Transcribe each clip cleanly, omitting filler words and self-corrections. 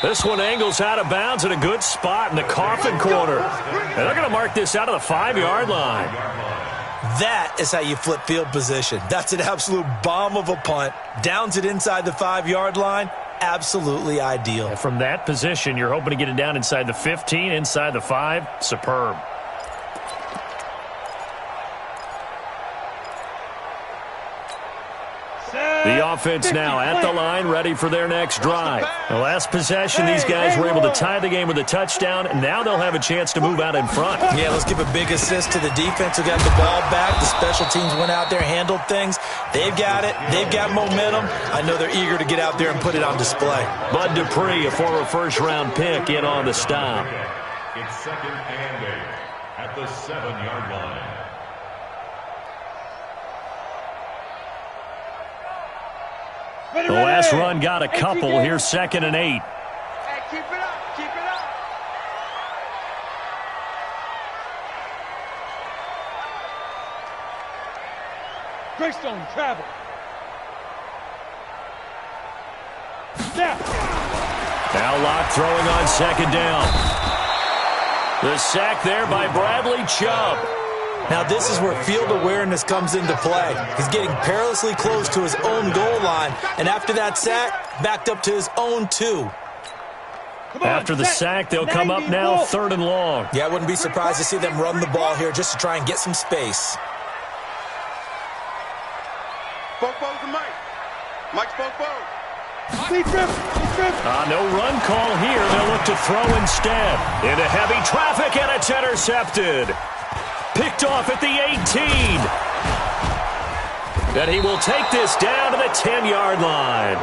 This one angles out of bounds in a good spot in the coffin corner. And they're going to mark this out of the 5-yard line. That is how you flip field position. That's an absolute bomb of a punt. Downs it inside the 5-yard line. Absolutely ideal. And from that position, you're hoping to get it down inside the 15, inside the 5. Superb. The offense now at the line, ready for their next drive. The last possession, these guys were able to tie the game with a touchdown, and now they'll have a chance to move out in front. Yeah, let's give a big assist to the defense who got the ball back. The special teams went out there, handled things. They've got it. They've got momentum. I know they're eager to get out there and put it on display. Bud Dupree, a former first-round pick, in on the stop. It's 2nd and 8 at the 7-yard line. The last run got a couple. Here's 2nd and 8. Hey, keep it up. Keep it up. Greystone, travel. Now Locke throwing on 2nd down. The sack there by Bradley Chubb. Now this is where field awareness comes into play. He's getting perilously close to his own goal line, and after that sack, backed up to his own 2. After the sack, they'll come up now 3rd and long. Yeah, I wouldn't be surprised to see them run the ball here just to try and get some space. Both to Mike. Mike's both. No run call here. They'll look to throw instead. Into heavy traffic, and it's intercepted. Picked off at the 18. And he will take this down to the 10-yard line.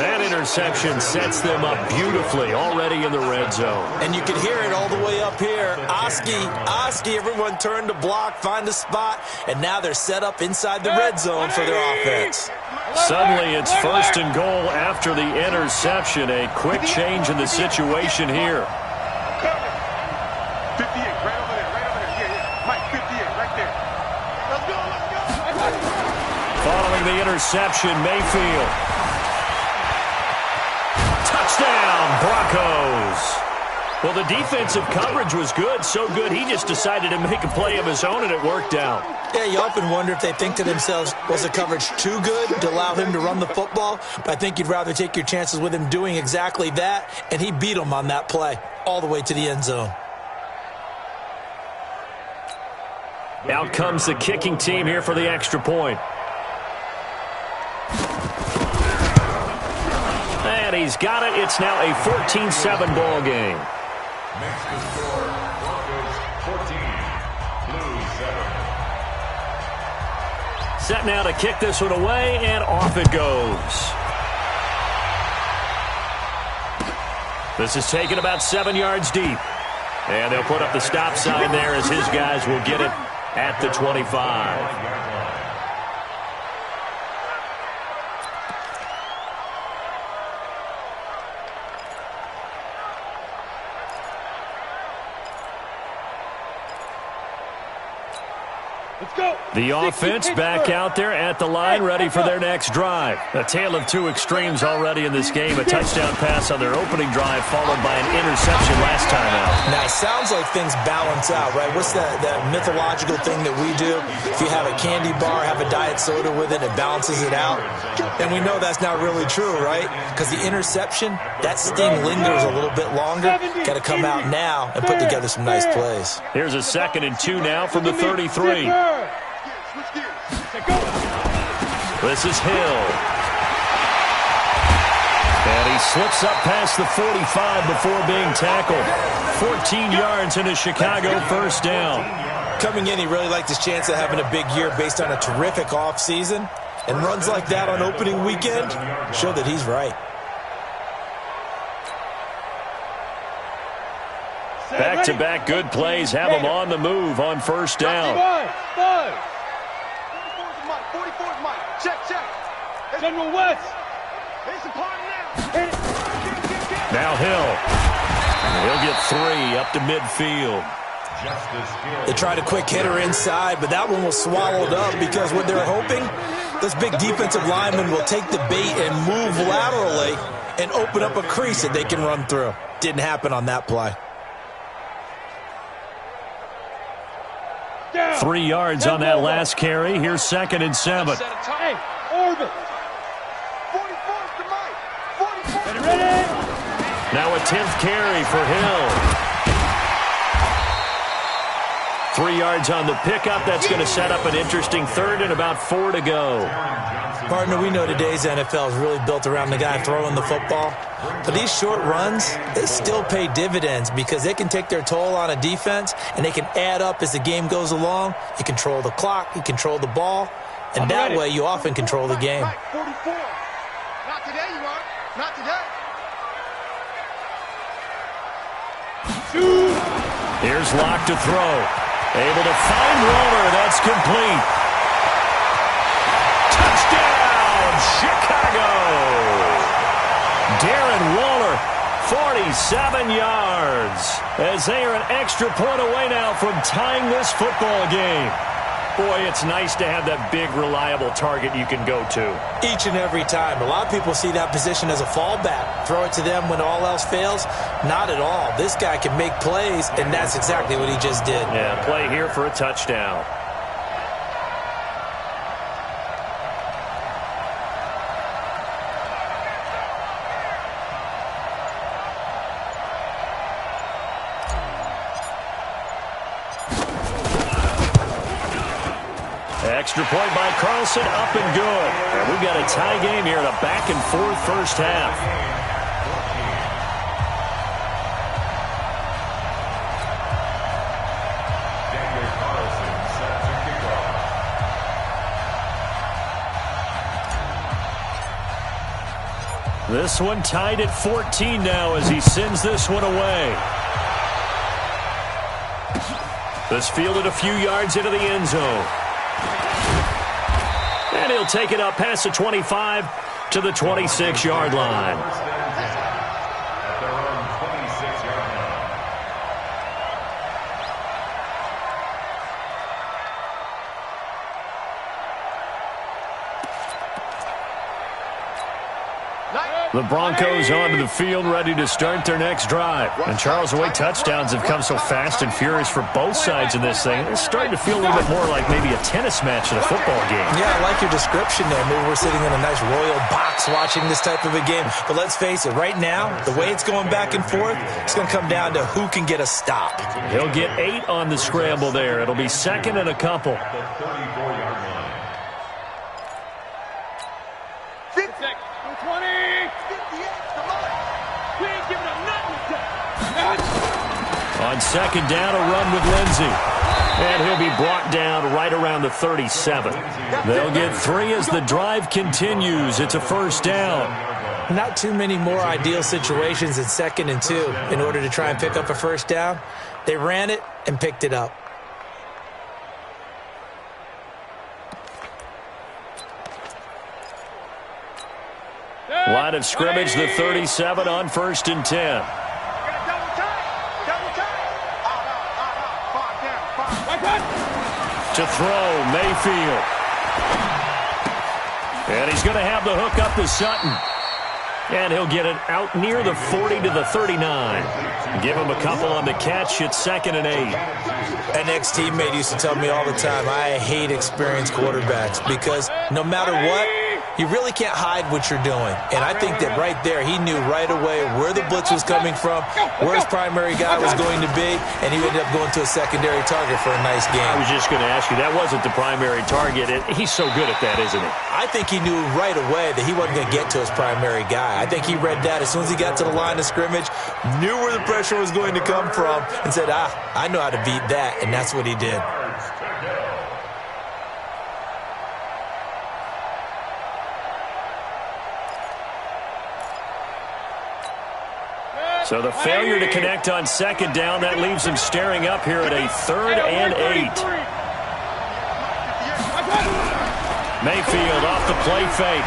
That interception sets them up beautifully already in the red zone. And you can hear it all the way up here. Oski, everyone turned to block, find a spot, and now they're set up inside the red zone for their offense. Suddenly it's 1st and goal after the interception. A quick change in the situation here. 58, right over there. Yeah. Mike, 58, right there. Let's go. Following the interception, Mayfield. Touchdown, Broncos. Well, the defensive coverage was good, so good he just decided to make a play of his own, and it worked out. Yeah, you often wonder if they think to themselves, was the coverage too good to allow him to run the football? But I think you'd rather take your chances with him doing exactly that, and he beat him on that play all the way to the end zone. Out comes the kicking team here for the extra point. And he's got it. It's now a 14-7 ball game. Next to score, Broncos 14, Blues 7. Set now to kick this one away, and off it goes. This is taken about 7 yards deep. And they'll put up the stop sign there as his guys will get it at the 25. The offense back out there at the line, ready for their next drive. A tale of two extremes already in this game. A touchdown pass on their opening drive, followed by an interception last time out. Now, it sounds like things balance out, right? What's that mythological thing that we do? If you have a candy bar, have a diet soda with it, it balances it out. And we know that's not really true, right? Because the interception, that sting lingers a little bit longer. Got to come out now and put together some nice plays. Here's a 2nd and 2 now from the 33. This is Hill. And he slips up past the 45 before being tackled. 14 yards into Chicago, first down. Coming in, he really liked his chance of having a big year based on a terrific offseason. And runs like that on opening weekend show that he's right. Back-to-back good plays have him on the move on first down. 44's Mike. Check. General West. It's a party now. Now Hill. He'll get 3 up to midfield. They tried a quick hitter inside, but that one was swallowed up because what they're hoping Those big defensive linemen will take the bait and move laterally and open up a crease that they can run through. Didn't happen on that play. 3 yards on that last carry. Here's 2nd and 7. Hey, orbit. 44's to Mike. 44. Ready? Now a 10th carry for Hill. 3 yards on the pickup. That's going to set up an interesting 3rd and about 4 to go. Partner, we know today's NFL is really built around the guy throwing the football. But these short runs, they still pay dividends because they can take their toll on a defense and they can add up as the game goes along. You control the clock, you control the ball, and that way you often control the game. 44. Not today, you are. Not today. Here's Locke to throw. Able to find Waller. That's complete. Touchdown, Chicago! Darren Waller, 47 yards. As they are an extra point away now from tying this football game. Boy, it's nice to have that big, reliable target you can go to. Each and every time. A lot of people see that position as a fallback. Throw it to them when all else fails. Not at all. This guy can make plays, and that's exactly what he just did. Yeah, play here for a touchdown. Extra point by Carlson, up and good. And we've got a tie game here in a back-and-forth first half. This one tied at 14 now as he sends this one away. This fielded a few yards into the end zone. And he'll take it up past the 25 to the 26-yard line. The Broncos onto the field, ready to start their next drive. And Charles, the way touchdowns have come so fast and furious for both sides in this thing, it's starting to feel a little bit more like maybe a tennis match than a football game. Yeah, I like your description there. Maybe we're sitting in a nice royal box watching this type of a game. But let's face it, right now, the way it's going back and forth, it's going to come down to who can get a stop. He'll get 8 on the scramble there. It'll be 2nd and a couple. On 2nd down, a run with Lindsey. And he'll be brought down right around the 37. They'll get 3 as the drive continues. It's a first down. Not too many more ideal situations in 2nd and 2 in order to try and pick up a first down. They ran it and picked it up. Line of scrimmage, the 37 on 1st and 10. To throw, Mayfield. And he's going to have the hook up to Sutton. And he'll get it out near the 40 to the 39. Give him a couple on the catch. It's 2nd and 8. An ex-teammate used to tell me all the time, I hate experienced quarterbacks because no matter what, you really can't hide what you're doing. And I think that right there, he knew right away where the blitz was coming from, where his primary guy was going to be, and he ended up going to a secondary target for a nice game. I was just going to ask you, that wasn't the primary target. He's so good at that, isn't he? I think he knew right away that he wasn't going to get to his primary guy. I think he read that as soon as he got to the line of scrimmage, knew where the pressure was going to come from, and said, I know how to beat that, and that's what he did. So the failure to connect on 2nd down, that leaves him staring up here at a 3rd and 8. Mayfield off the play fake.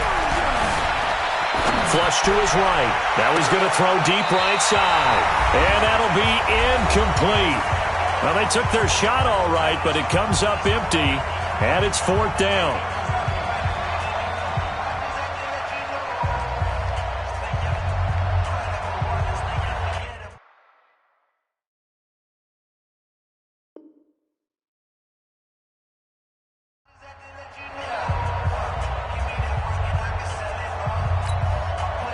Flush to his right. Now he's going to throw deep right side. And that'll be incomplete. Well, they took their shot all right, but it comes up empty, and it's 4th down.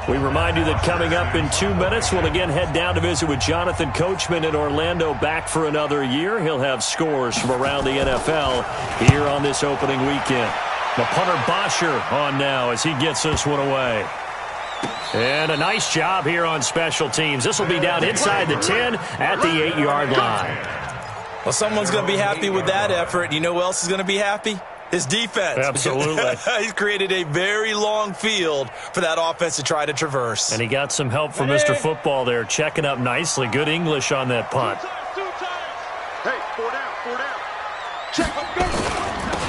We remind you that coming up in 2 minutes, we'll again head down to visit with Jonathan Coachman in Orlando, back for another year. He'll have scores from around the NFL here on this opening weekend. The punter Bosher on now as he gets this one away. And a nice job here on special teams. This will be down inside the 10 at the 8-yard line. Well, someone's going to be happy with that effort. You know who else is going to be happy? His defense. Absolutely. He's created a very long field for that offense to try to traverse. And he got some help from Mr. Football there, checking up nicely. Good English on that punt. Hey, 4 down, 4 down. Check, let's go.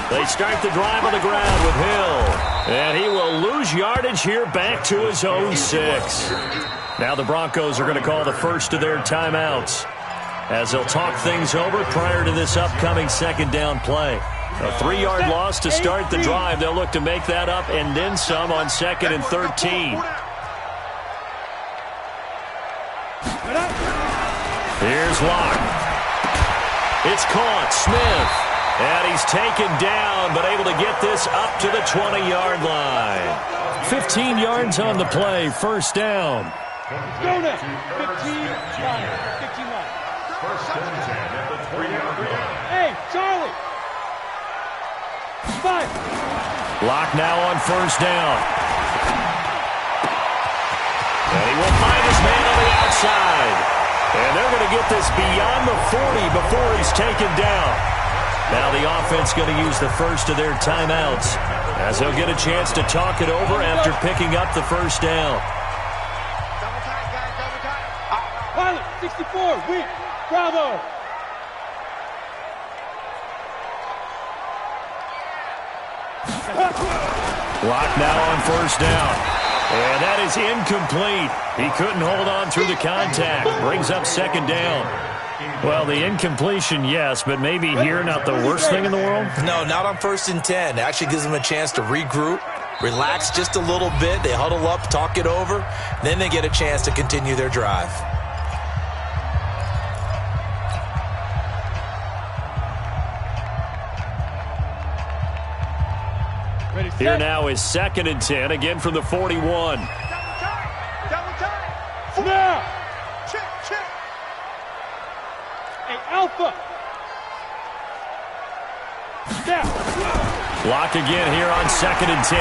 They start the drive on the ground with Hill. And he will lose yardage here back to his own 6. Now the Broncos are going to call the first of their timeouts as they'll talk things over prior to this upcoming second down play. A 3-yard loss to start the drive. They'll look to make that up and then some on 2nd and 13. Here's Locke. It's caught. Smith. And he's taken down, but able to get this up to the 20-yard line. 15 yards on the play. First down. Go now. 15 line. 15 line. First and 10 at the 3-yard line. Hey, Charlie. 5. Locke now on first down. And he will find his man on the outside. And they're going to get this beyond the 40 before he's taken down. Now the offense going to use the first of their timeouts as they'll get a chance to talk it over after picking up the first down. Double tight, guys, double tight. Pilot, 64, weak. Bravo. Locke now on first down. And that is incomplete. He couldn't hold on through the contact. Brings up second down. Well, the incompletion, yes, but maybe here not the worst thing in the world? No, not on 1st and 10. It actually gives them a chance to regroup, relax just a little bit. They huddle up, talk it over. Then they get a chance to continue their drive. Here now is 2nd and 10, again from the 41. Double tight. Snap. Check. Hey, Alpha. Snap. Locke again here on 2nd and 10.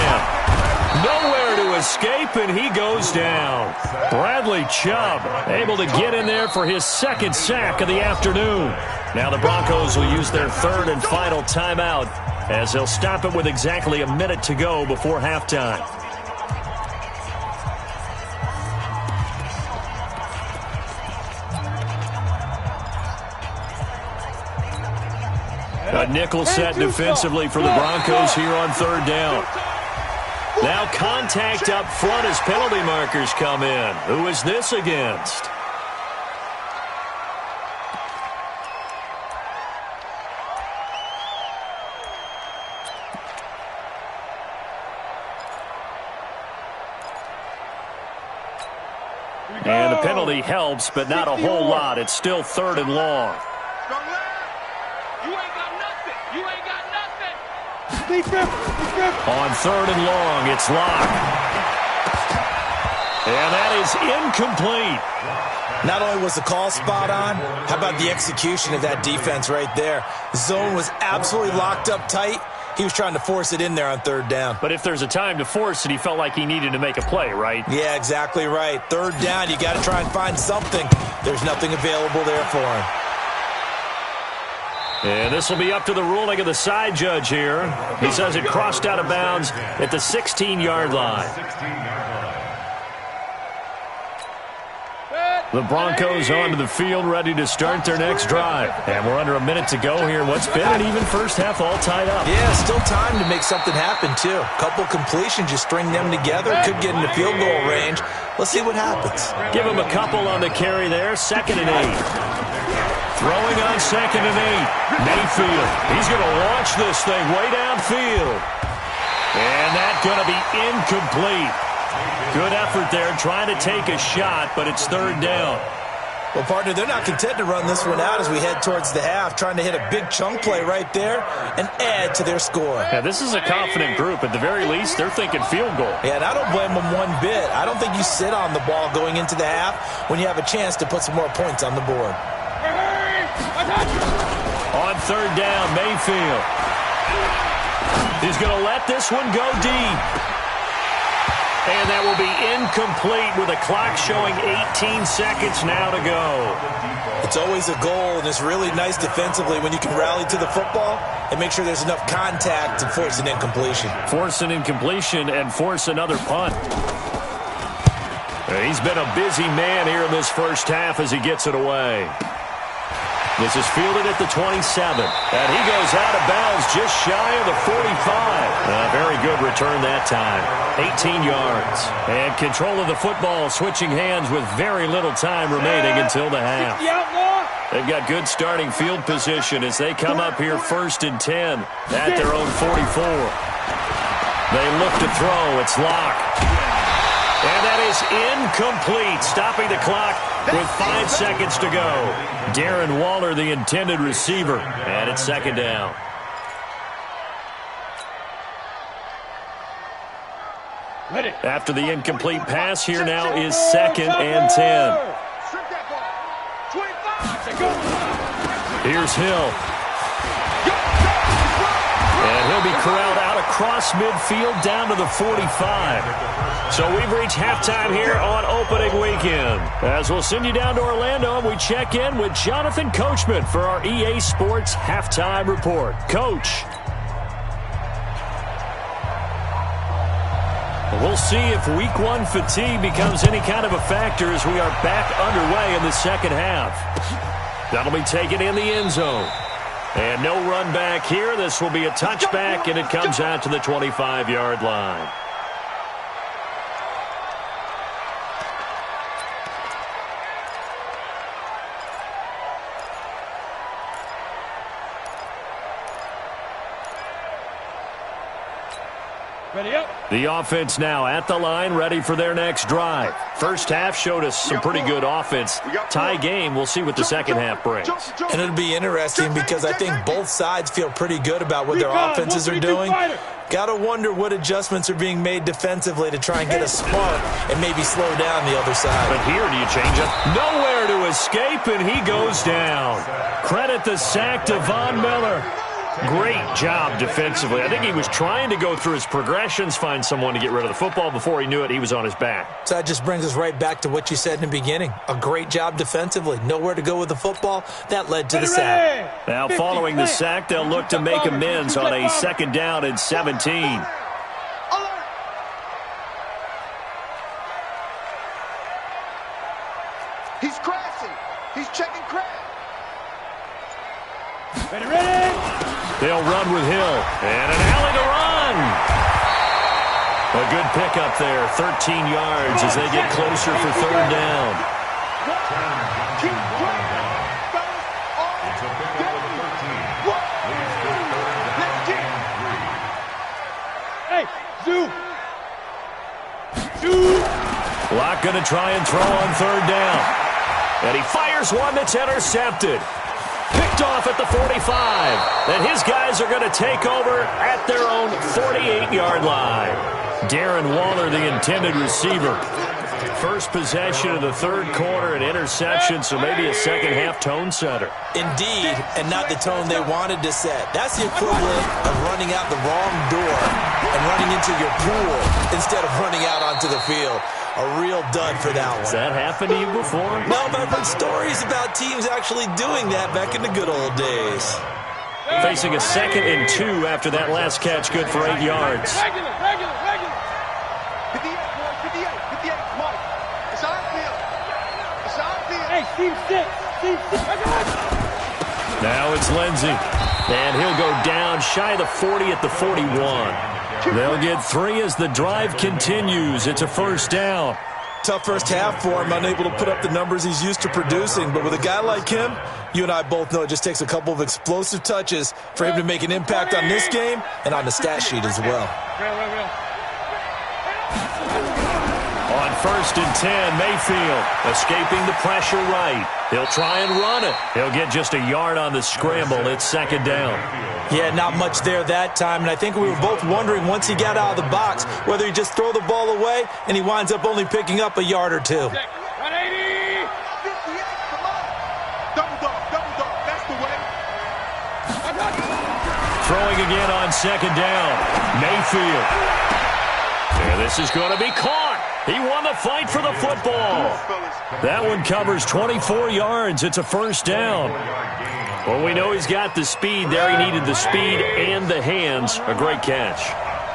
Nowhere to escape, and he goes down. Bradley Chubb able to get in there for his 2nd sack of the afternoon. Now the Broncos will use their 3rd and final timeout as they'll stop it with exactly a minute to go before halftime. A nickel set defensively for the Broncos here on 3rd down. Now contact up front as penalty markers come in. Who is this against? And the penalty helps, but not a whole lot. It's still 3rd and long. You ain't got nothing. You ain't got nothing. On 3rd and long, it's Locke. And that is incomplete. Not only was the call spot on, how about the execution of that defense right there? Zone was absolutely locked up tight. He was trying to force it in there on 3rd down. But if there's a time to force it, he felt like he needed to make a play, right? Yeah, exactly right. 3rd down, you got to try and find something. There's nothing available there for him. And this will be up to the ruling of the side judge here. He says it crossed out of bounds at the 16-yard line. The Broncos onto the field, ready to start their next drive. And we're under a minute to go here. What's been an even first half all tied up. Yeah, still time to make something happen, too. Couple completions, you string them together. Could get into field goal range. Let's see what happens. Give him a couple on the carry there. 2nd and 8. Throwing on 2nd and 8. Mayfield. He's going to launch this thing way downfield. And that's going to be incomplete. Good effort there trying to take a shot, but it's 3rd down. Well, partner, they're not content to run this one out as we head towards the half, trying to hit a big chunk play right there and add to their score. Yeah, this is a confident group. At the very least, they're thinking field goal. Yeah, and I don't blame them one bit. I don't think you sit on the ball going into the half when you have a chance to put some more points on the board. On third down, Mayfield. He's going to let this one go deep. And that will be incomplete with a clock showing 18 seconds now to go. It's always a goal, and it's really nice defensively when you can rally to the football and make sure there's enough contact to force an incompletion. Force an incompletion and force another punt. He's been a busy man here in this first half as he gets it away. This is fielded at the 27. And he goes out of bounds just shy of the 45. A very good return that time. 18 yards. And control of the football switching hands with very little time remaining until the half. They've got good starting field position as they come up here 1st and 10 at their own 44. They look to throw. It's locked. And that is incomplete, stopping the clock with 5 seconds to go. Darren Waller, the intended receiver, and it's 2nd down. After the incomplete pass, here now is 2nd and 10. Here's Hill. And he'll be corralled out across midfield down to the 45. So we've reached halftime here on opening weekend. As we'll send you down to Orlando, we check in with Jonathan Coachman for our EA Sports Halftime Report. Coach. We'll see if Week 1 fatigue becomes any kind of a factor as we are back underway in the second half. That'll be taken in the end zone. And no run back here. This will be a touchback, and it comes out to the 25-yard line. The offense now at the line, ready for their next drive. First half showed us some pretty good offense. Tie game, we'll see what the second half brings. And it'll be interesting because I think both sides feel pretty good about what their offenses are doing. Got to wonder what adjustments are being made defensively to try and get a spark and maybe slow down the other side. But here, do you change it? Nowhere to escape, and he goes down. Credit the sack to Von Miller. Great job defensively. I think he was trying to go through his progressions, find someone to get rid of the football. Before he knew it, he was on his back. So that just brings us right back to what you said in the beginning. A great job defensively. Nowhere to go with the football. That led to the sack. Now, following the sack, they'll look to make amends on a 2nd down and 17. He's crashing. He's checking crash. Ready. They'll run with Hill. And an alley to run. A good pickup there. 13 yards as they get closer for 3rd down. Hey, Locke going to try and throw on 3rd down. And he fires one that's intercepted. Picked off at the 45. And his guys are going to take over at their own 48-yard line. Darren Waller, the intended receiver. First possession of the 3rd quarter, an interception, so maybe a second-half tone setter. Indeed, and not the tone they wanted to set. That's the equivalent of running out the wrong door and running into your pool instead of running out onto the field. A real dud for that one. Has that happened to you before? No, but I've heard stories about teams actually doing that back in the good old days. Facing a 2nd and 2 after that last catch, good for 8 yards. Regular. 58, boy, 58. Come on. It's on field. Hey, team 6. Now it's Lindsey. And he'll go down shy of the 40 at the 41. They'll get 3 as the drive continues. It's a 1st down. Tough first half for him, unable to put up the numbers he's used to producing. But with a guy like him, you and I both know it just takes a couple of explosive touches for him to make an impact on this game and on the stat sheet as well. On 1st and 10, Mayfield escaping the pressure right. He'll try and run it. He'll get just a yard on the scramble. It's second down. Yeah, not much there that time, and I think we were both wondering once he got out of the box whether he just throw the ball away and he winds up only picking up a yard or two. 180. Double dog, that's the way. Throwing again on second down. Mayfield. And this is going to be caught. He won the fight for the football. That one covers 24 yards. It's a first down. Well, we know he's got the speed there. He needed the speed and the hands. A great catch.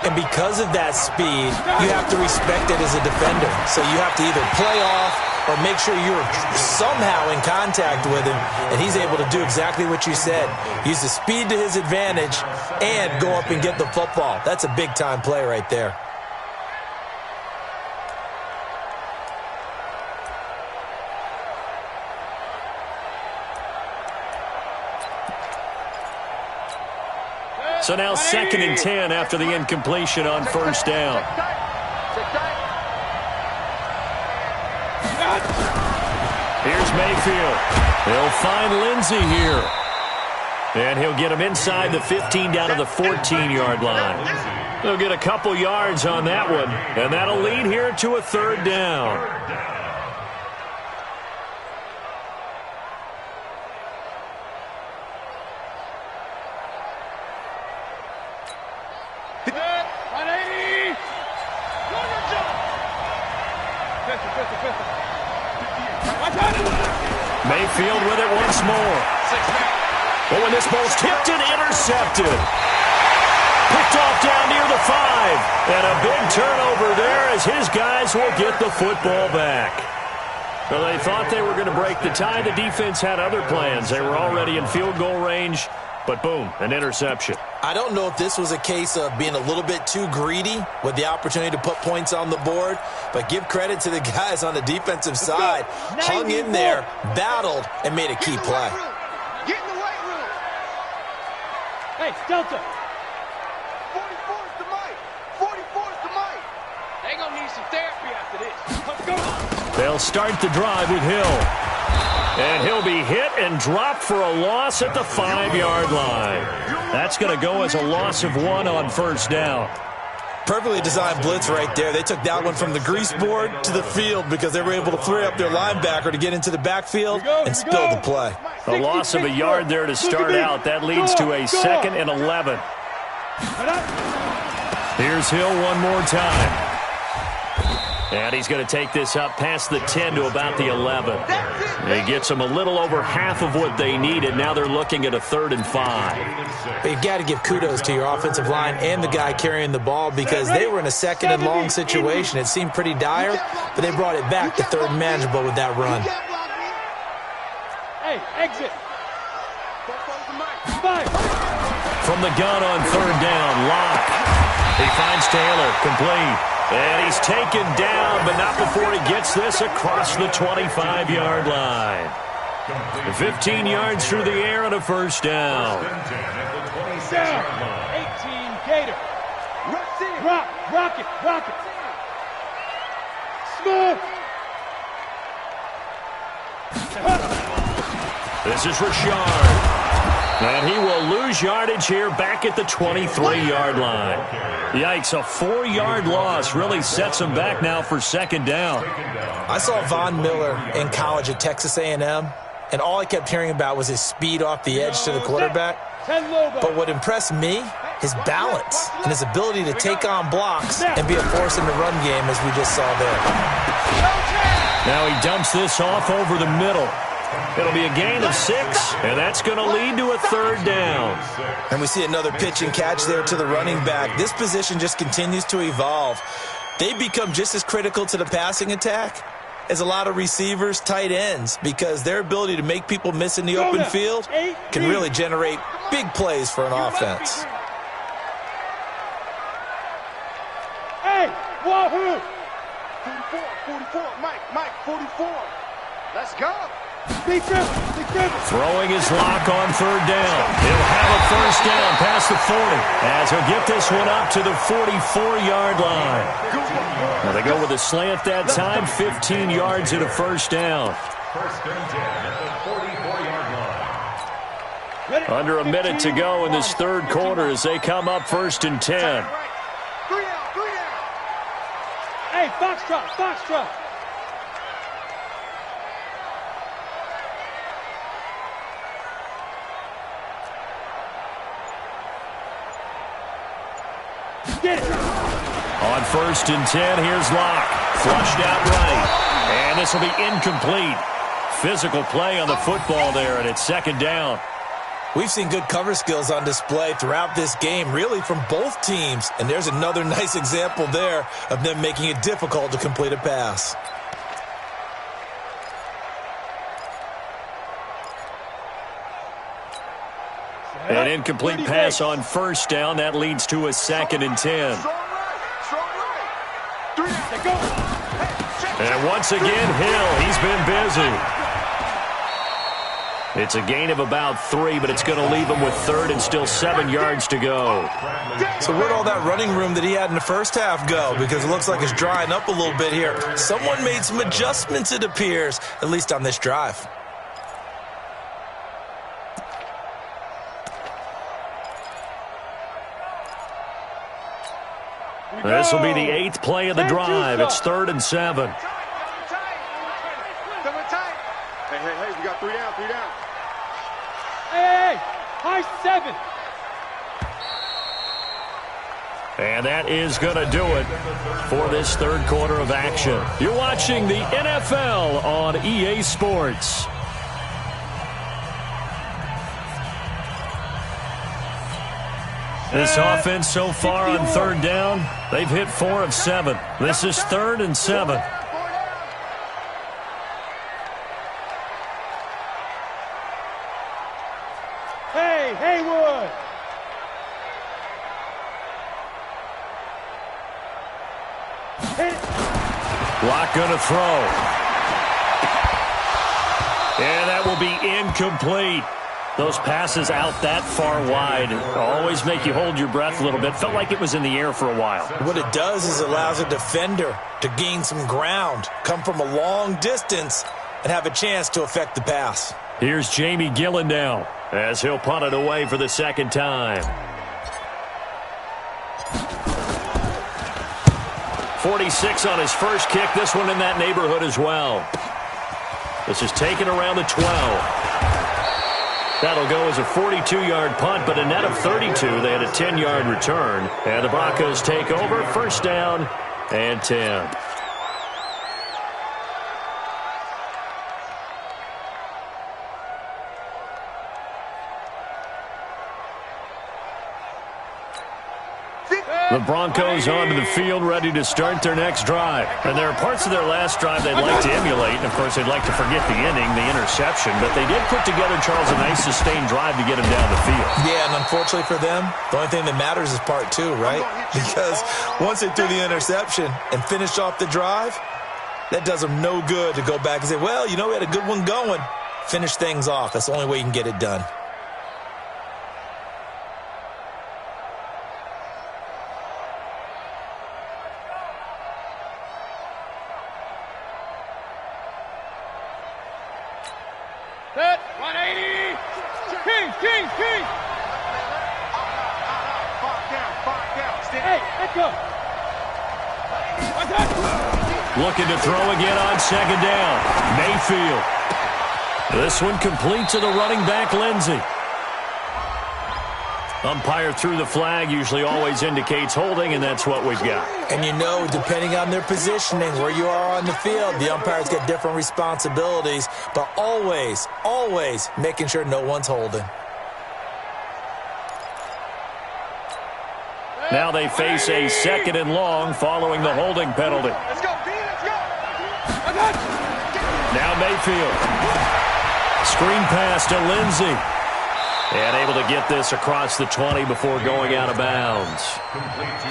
And because of that speed, you have to respect it as a defender. So you have to either play off or make sure you're somehow in contact with him, and he's able to do exactly what you said. Use the speed to his advantage and go up and get the football. That's a big-time play right there. So now 2nd and 10 after the incompletion on first down. Here's Mayfield. He'll find Lindsey here. And he'll get him inside the 15 down to the 14-yard line. He'll get a couple yards on that one, and that'll lead here to a third down. Mayfield with it once more. But when this ball's tipped and intercepted. Picked off down near the 5. And a big turnover there as his guys will get the football back. Well, they thought they were going to break the tie. The defense had other plans. They were already in field goal range. But boom, an interception. I don't know if this was a case of being a little bit too greedy with the opportunity to put points on the board, but give credit to the guys on the defensive side. Hung in there, battled, and made a key play. Get in the weight room. Hey, Delta. 44 is the mic. 44 is the mic. They gonna need some therapy after this. Let's go. They'll start the drive with Hill. And he'll be hit and dropped for a loss at the 5-yard line. That's going to go as a loss of 1 on first down. Perfectly designed blitz right there. They took that one from the grease board to the field because they were able to free up their linebacker to get into the backfield and spill the play. A loss of a yard there to start out. That leads to a 2nd and 11. Here's Hill one more time. And he's going to take this up past the 10 to about the 11. He gets them a little over half of what they needed. Now they're looking at a 3rd and 5. But you've got to give kudos to your offensive line and the guy carrying the ball because they were in a 2nd and long situation. It seemed pretty dire, but they brought it back to 3rd and manageable with that run. Hey, exit. From the gun on 3rd down, Locke. He finds Taylor, complete. And he's taken down, but not before he gets this across the 25-yard line. 15 yards through the air and a first down. 18 Gator. Rock it. Smooth. This is Rashard. And he will lose yardage here back at the 23-yard line. Yikes, a 4-yard loss really sets him back now for 2nd down. I saw Von Miller in college at Texas A&M, and all I kept hearing about was his speed off the edge to the quarterback. But what impressed me, his balance and his ability to take on blocks and be a force in the run game as we just saw there. Now he dumps this off over the middle. It'll be a gain of 6, and that's going to lead to a 3rd down. And we see another pitch and catch there to the running back. This position just continues to evolve. They become just as critical to the passing attack as a lot of receivers, tight ends, because their ability to make people miss in the open field can really generate big plays for an offense. Hey, wahoo! 44, Mike, 44. Let's go. Throwing his lock on 3rd down. He'll have a first down past the 40 as he'll get this one up to the 44-yard line. Now they go with a slant that time, 15 yards and a first down. First and 10 at the 44-yard line. Under a minute to go in this third quarter as they come up first and 10. 3 down, 3 down. Hey, Foxtrot, Foxtrot. Get it. On first and 10, here's Locke. Flushed out right. And this will be incomplete. Physical play on the football there, and it's second down. We've seen good cover skills on display throughout this game, really from both teams. And there's another nice example there of them making it difficult to complete a pass. An incomplete pass on first down. That leads to a second and 10. Strong right. 3 down. They go. And once again, Hill, he's been busy. It's a gain of about 3, but it's going to leave him with third and still 7 yards to go. So where'd all that running room that he had in the first half go? Because it looks like it's drying up a little bit here. Someone made some adjustments, it appears, at least on this drive. This will be the 8th play of the drive. It's third and 7. Coming tight. Hey, we got 3 down, 3 down. Hey, high 7. And that is going to do it for this third quarter of action. You're watching the NFL on EA Sports. This offense so far on third down, they've hit 4 of 7. This is third and 7. Hey, Haywood. Hit it. Locke going to throw. And that will be incomplete. Those passes out that far wide always make you hold your breath a little bit. Felt like it was in the air for a while. What it does is allows a defender to gain some ground, come from a long distance, and have a chance to affect the pass. Here's Jamie Gillen now as he'll punt it away for the second time. 46 on his first kick. This one in that neighborhood as well. This is taken around the 12. That'll go as a 42-yard punt, but a net of 32. They had a 10-yard return. And the Broncos take over. First down and 10. The Broncos onto the field, ready to start their next drive. And there are parts of their last drive they'd like to emulate. And, of course, they'd like to forget the inning, the interception. But they did put together, Charles, a nice sustained drive to get him down the field. Yeah, and unfortunately for them, the only thing that matters is part 2, right? Because once they threw the interception and finished off the drive, that does them no good to go back and say, well, you know, we had a good one going. Finish things off. That's the only way you can get it done. Set. 180. King. Five down. Hey, let's go. Looking to throw again on second down. Mayfield. This one complete to the running back, Lindsey. Umpire threw the flag, usually always indicates holding, and that's what we've got. And you know, depending on their positioning, where you are on the field, the umpires get different responsibilities, but always making sure no one's holding. Now they face a second and long following the holding penalty. Let's go, B, let's go. Now Mayfield. Screen pass to Lindsey. And able to get this across the 20 before going out of bounds.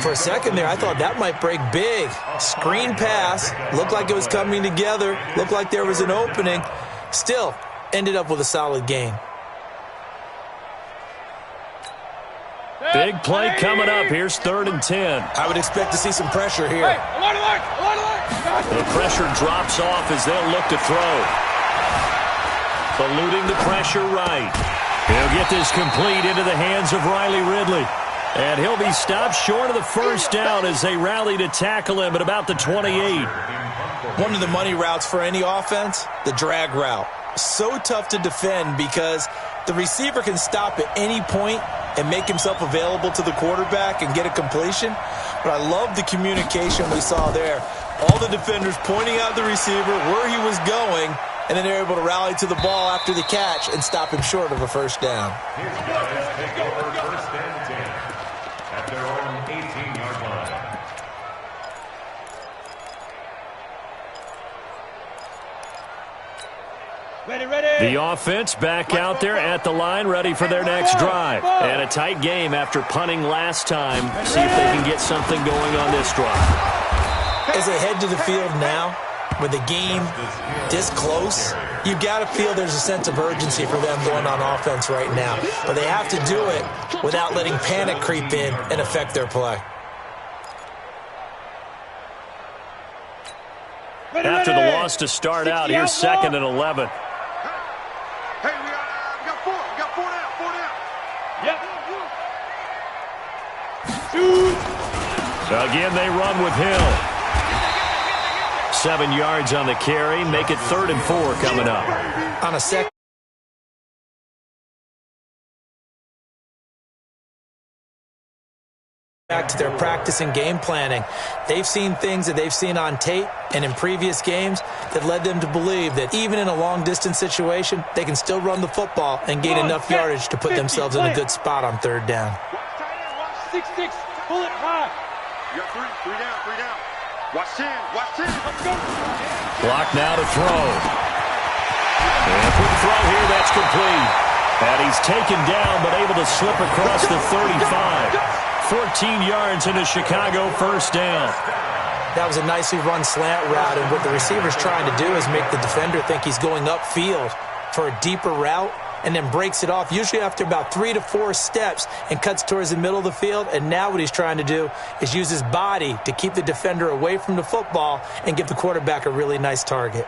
For a second there, I thought that might break big. Screen pass, looked like it was coming together, looked like there was an opening. Still, ended up with a solid gain. Big play coming up. Here's third and 10. I would expect to see some pressure here. Hey, alert. The pressure drops off as they'll look to throw. Eluding the pressure right. He'll get this complete into the hands of Riley Ridley. And he'll be stopped short of the first down as they rally to tackle him at about the 28. One of the money routes for any offense, the drag route. So tough to defend because the receiver can stop at any point and make himself available to the quarterback and get a completion. But I love the communication we saw there. All the defenders pointing out the receiver, where he was going, and then they're able to rally to the ball after the catch and stop him short of a first down. His guys take over first and 10 at their own 18-yard line. The offense back out there at the line, ready for their next drive. And a tight game after punting last time. See if they can get something going on this drive. As they head to the field now, with the game this close, you've got to feel there's a sense of urgency for them going on offense right now. But they have to do it without letting panic creep in and affect their play. After the loss to start out, here's 2nd and 11. Hey, we got four. We got four down. Yep. Again, they run with Hill. 7 yards on the carry. Make it 3rd and 4 coming up. On a second. Back to their practice and game planning. They've seen things that they've seen on tape and in previous games that led them to believe that even in a long-distance situation, they can still run the football and gain enough yardage to put themselves in a good spot on 3rd down. 6-6, pull it high. You got three down. Watch 10. Let's go. Block now to throw. And a quick throw here, that's complete. And he's taken down, but able to slip across the 35. 14 yards in a Chicago first down. That was a nicely run slant route, and what the receiver's trying to do is make the defender think he's going upfield for a deeper route, and then breaks it off, usually after about 3 to 4 steps, and cuts towards the middle of the field. And now what he's trying to do is use his body to keep the defender away from the football and give the quarterback a really nice target.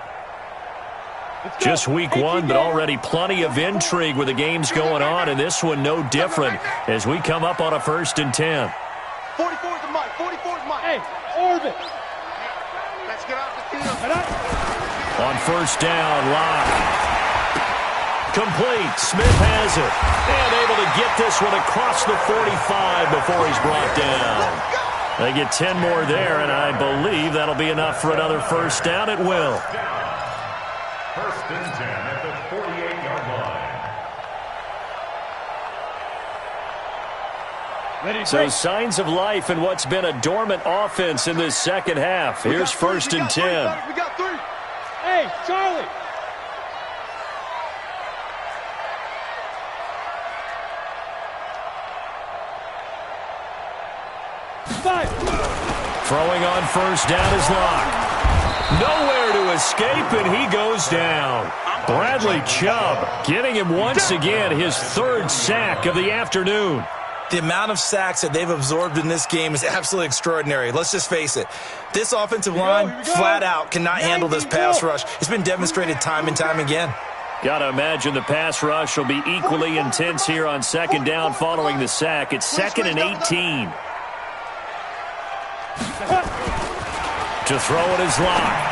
Just week 1, but already plenty of intrigue with the games going on, and this one no different as we come up on a 1st and 10. 44's the mic. Hey, orbit. Let's get out the field. On first down, Locke. Complete. Smith has it. And able to get this one across the 45 before he's brought down. They get 10 more there, and I believe that'll be enough for another first down. It will. 1st and 10 at the 48-yard line. So signs of life in what's been a dormant offense in this second half. Here's 1st and 10. We got 3. Hey, Charlie. Throwing on first down is Locke. Nowhere to escape, and he goes down. Bradley Chubb getting him once again his 3rd sack of the afternoon. The amount of sacks that they've absorbed in this game is absolutely extraordinary. Let's just face it. This offensive line, flat out, cannot handle this pass rush. It's been demonstrated time and time again. Got to imagine the pass rush will be equally intense here on 2nd down following the sack. It's 2nd and 18. To throw it is Locke.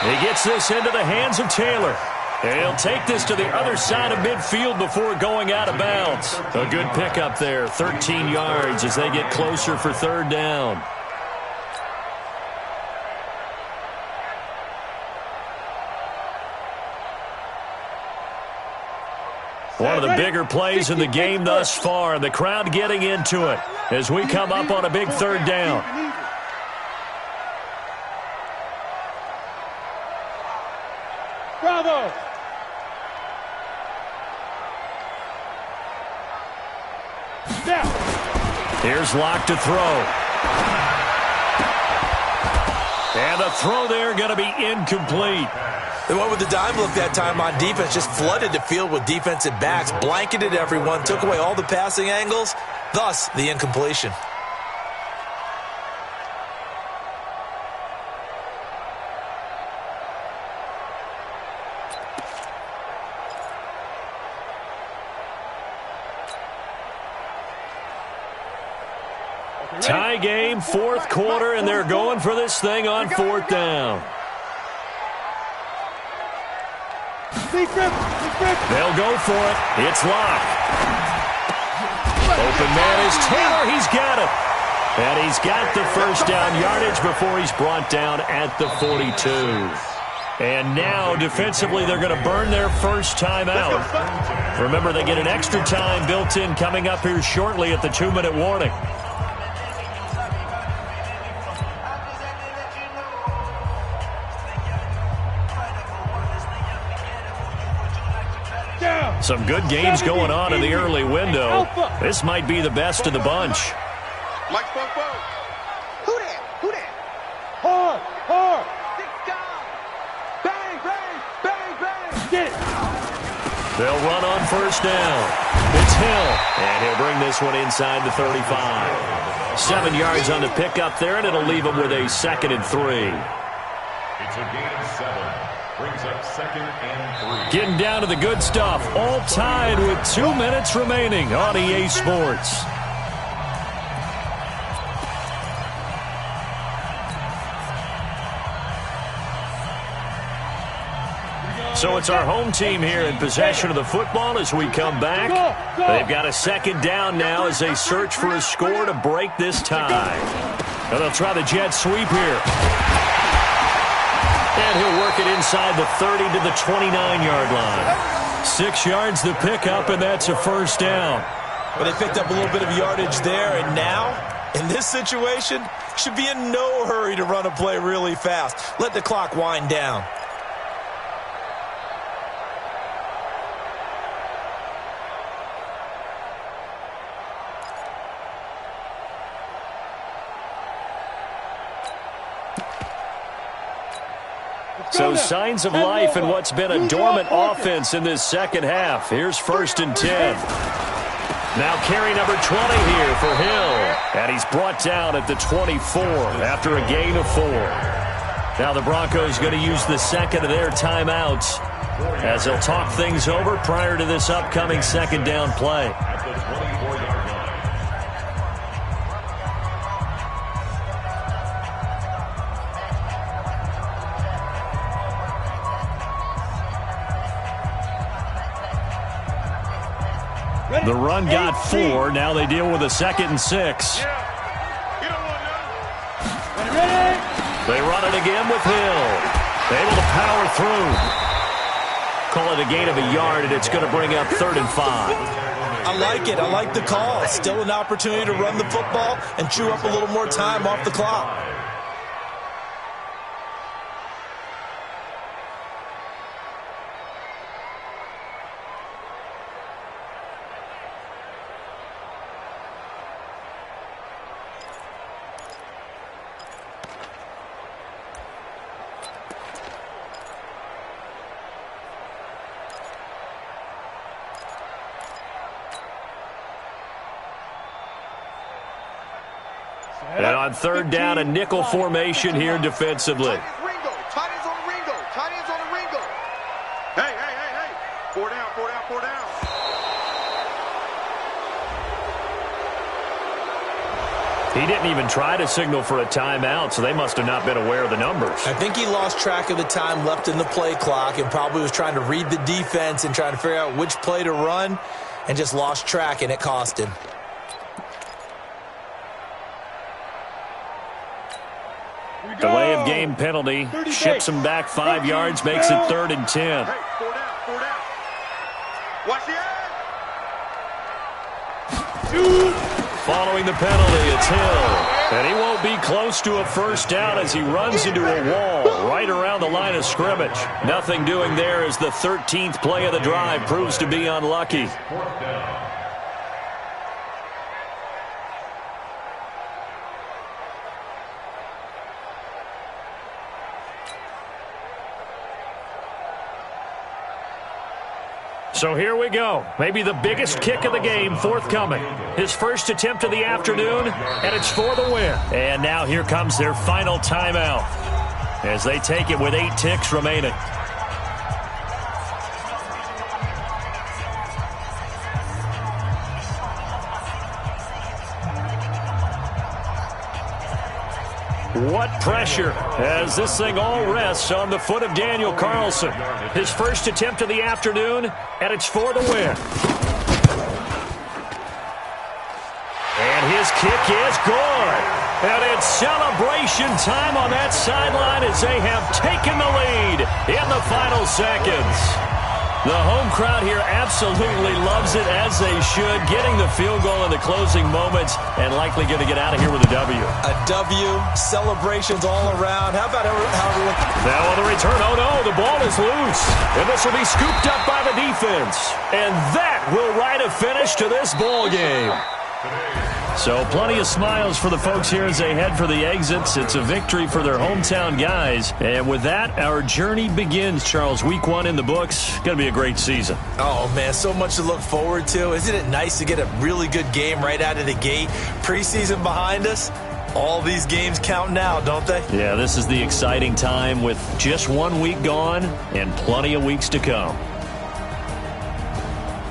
He gets this into the hands of Taylor. He'll take this to the other side of midfield before going out of bounds. A good pickup there, 13 yards as they get closer for 3rd down. One of the bigger plays in the game thus far, and the crowd getting into it as we come up on a big 3rd down. Bravo. Here's Locke to throw. And the throw there going to be incomplete. They went with the dime look that time on defense, just flooded the field with defensive backs, blanketed everyone, took away all the passing angles, thus the incompletion. Tie game, fourth quarter, and they're going for this thing on fourth down. They'll go for it. It's Locke. Open man is Taylor. He's got it. And he's got the first down yardage before he's brought down at the 42. And now, defensively, they're going to burn their first time out. Remember, they get an extra time built in coming up here shortly at the 2-minute warning. Some good games going on in the early window. This might be the best of the bunch. Mike Popo. Who that? Who that? Hard. Six down. Bang, bang, bang, bang. Get it. They'll run on first down. It's Hill, and he'll bring this one inside the 35. 7 yards on the pickup there, and it'll leave him with a 2nd and 3. It's a gain of 7. Brings up 2nd and 3. Getting down to the good stuff. All tied with 2 minutes remaining on EA Sports. So it's our home team here in possession of the football as we come back. They've got a 2nd down now as they search for a score to break this tie. Now they'll try the jet sweep here. And he'll work it inside the 30 to the 29-yard line. 6 yards the pickup, and that's a first down. But they picked up a little bit of yardage there, and now, in this situation, should be in no hurry to run a play really fast. Let the clock wind down. So signs of life in what's been a dormant offense in this second half. Here's 1st and 10. Now carry number 20 here for Hill. And he's brought down at the 24 after a gain of 4. Now the Broncos going to use the 2nd of their timeouts as they'll talk things over prior to this upcoming 2nd down play. At the 24-yard line. The run got 4. Now they deal with a 2nd and 6. They run it again with Hill. Able to power through. Call it a gain of a yard, and it's going to bring up 3rd and 5. I like it. I like the call. Still an opportunity to run the football and chew up a little more time off the clock. And on 3rd down, a nickel formation here defensively. Tight ends on the Ringo. Tight ends on the Ringo. Hey. 4 down. He didn't even try to signal for a timeout, so they must have not been aware of the numbers. I think he lost track of the time left in the play clock and probably was trying to read the defense and trying to figure out which play to run and just lost track, and it cost him. Delay of game penalty. Ships him back 5 yards, makes it 3rd and 10. Hey, 4 down. Watch the edge. Following the penalty, it's Hill. And he won't be close to a first down as he runs into a wall right around the line of scrimmage. Nothing doing there as the 13th play of the drive proves to be unlucky. 4th down. So here we go. Maybe the biggest kick of the game forthcoming. His first attempt of the afternoon, and it's for the win. And now here comes their final timeout as they take it with 8 ticks remaining. What pressure as this thing all rests on the foot of Daniel Carlson. His first attempt of the afternoon, and it's for the win. And his kick is good. And it's celebration time on that sideline as they have taken the lead in the final seconds. The home crowd here absolutely loves it, as they should, getting the field goal in the closing moments and likely going to get out of here with a W. A W, celebrations all around. How about now on the return, oh no, the ball is loose. And this will be scooped up by the defense. And that will write a finish to this ball game. So plenty of smiles for the folks here as they head for the exits. It's a victory for their hometown guys. And with that, our journey begins, Charles. Week 1 in the books. Going to be a great season. Oh, man, so much to look forward to. Isn't it nice to get a really good game right out of the gate? Preseason behind us. All these games count now, don't they? Yeah, this is the exciting time with just 1 week gone and plenty of weeks to come.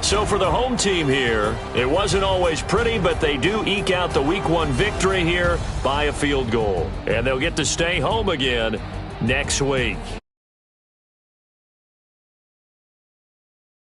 So for the home team here, it wasn't always pretty, but they do eke out the Week 1 victory here by a field goal. And they'll get to stay home again next week.